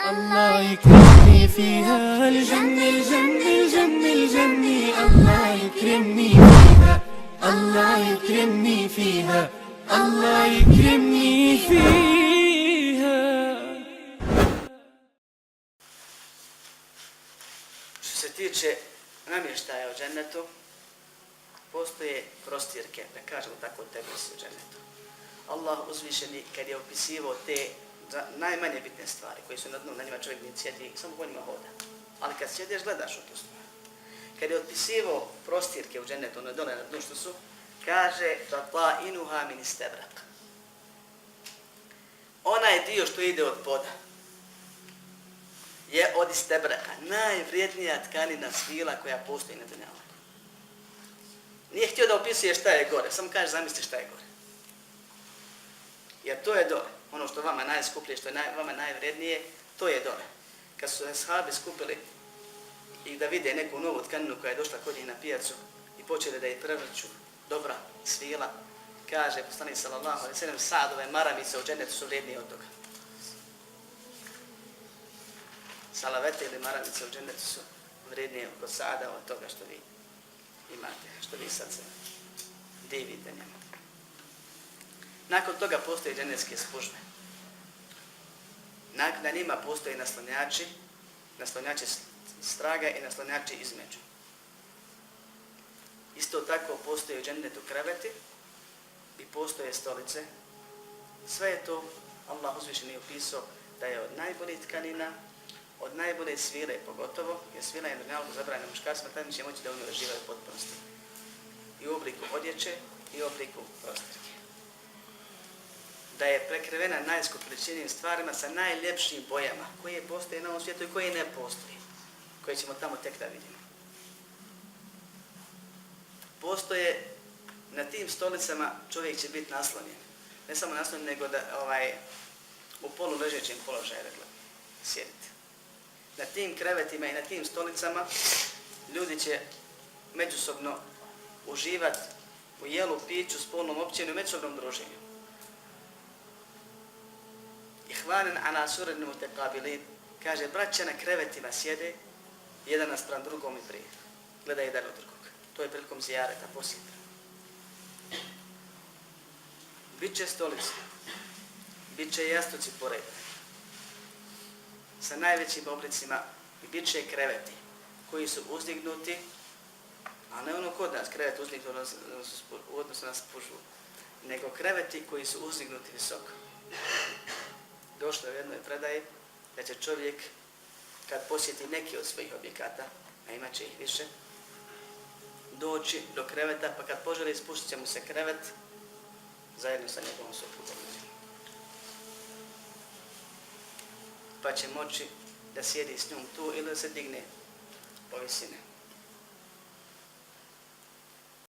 الله يكرمني فيها الجنة الجنة الجنة الجنة الله يكرمني فيها الله يكرمني فيها الله يكرمني فيها. Što se tiče namještaja u džennetu, postoje prostirke, da kažemo tako, tebrisi u džennetu. Allah uzvišeni kad je opisivao te najmanje bitne stvari koje su na dnu, na njima čovjek ne sjedi, samo po njima hoda. Ali kad sjediš, gledaš u tu stvar. Kad je opisivao prostirke u džennetu, ono dole na dnu što su, kaže inuha min istebrak. Onaj dio što ide od poda je od istebraka, najvrijednija tkanina svila koja postoji na dunjalu. Nije htio da opisuje šta je gore, samo kaže zamisli šta je gore. Jer to je dole. Ono što vama najskuplje, što je vama najvrednije, to je dole. Kad su ashabi skupili i da vide neku novu tkaninu koja je došla kod njih na pijacu i počeli da je prevrću dobra svila, kaže poslanik sallallahu alejhi ve sellem, Saadove maramice u džennetu su vrijednije od toga. Salavete ili maramice u džennetu su vrijednije kod Saada od toga što vi imate, što vi sad se divite njemu. Nakon toga postoje džennetske spužve. Na njima postoje naslonjači straga i naslonjači između. Isto tako postoje u džennetu kreveti i postoje stolice. Sve je to Allah uzvišeni opisao da je od najboljih tkanina, od najbolje svile pogotovo, jer svila je dunjaluku zabranjena muškarcima, tada će moći da u njoj uživaju u potpunosti. I u obliku odjeće i u obliku prostorke. Da je prekrivena najskupljivijim stvarima sa najljepšim bojama koje postoje na ovom svijetu i koje ne postoje, koje ćemo tamo tek da vidimo. Postoje, na tim stolicama čovjek će biti naslonjen. Ne samo naslonjen, nego da u poluležećem položaju sjediti. Na tim krevetima i na tim stolicama ljudi će međusobno uživati u jelu, piću, spolnom općenju, međusobnom druženju. Ihvanen ala suradnim mutekabilin, kaže, braća na krevetima sjede, jedan naspram drugom i prije. Gleda jedan od drugog. To je prilikom zijareta, posjeta. Biće stolice, bit će jastuci poredani, sa najvećim oblicima i bit će kreveti koji su uzdignuti, a ne ono kod nas krevet uzdignuti u odnosu na spužvu, nego kreveti koji su uzdignuti visoko. Došlo je u jednoj predaji da će čovjek kad posjeti neki od svojih objekata, a imat će ih više, doći do kreveta, pa kad poželi spuštit će mu se krevet zajedno sa njegovom suprugom. Pa će moći da sjedi s njom tu ili da se digne po visine.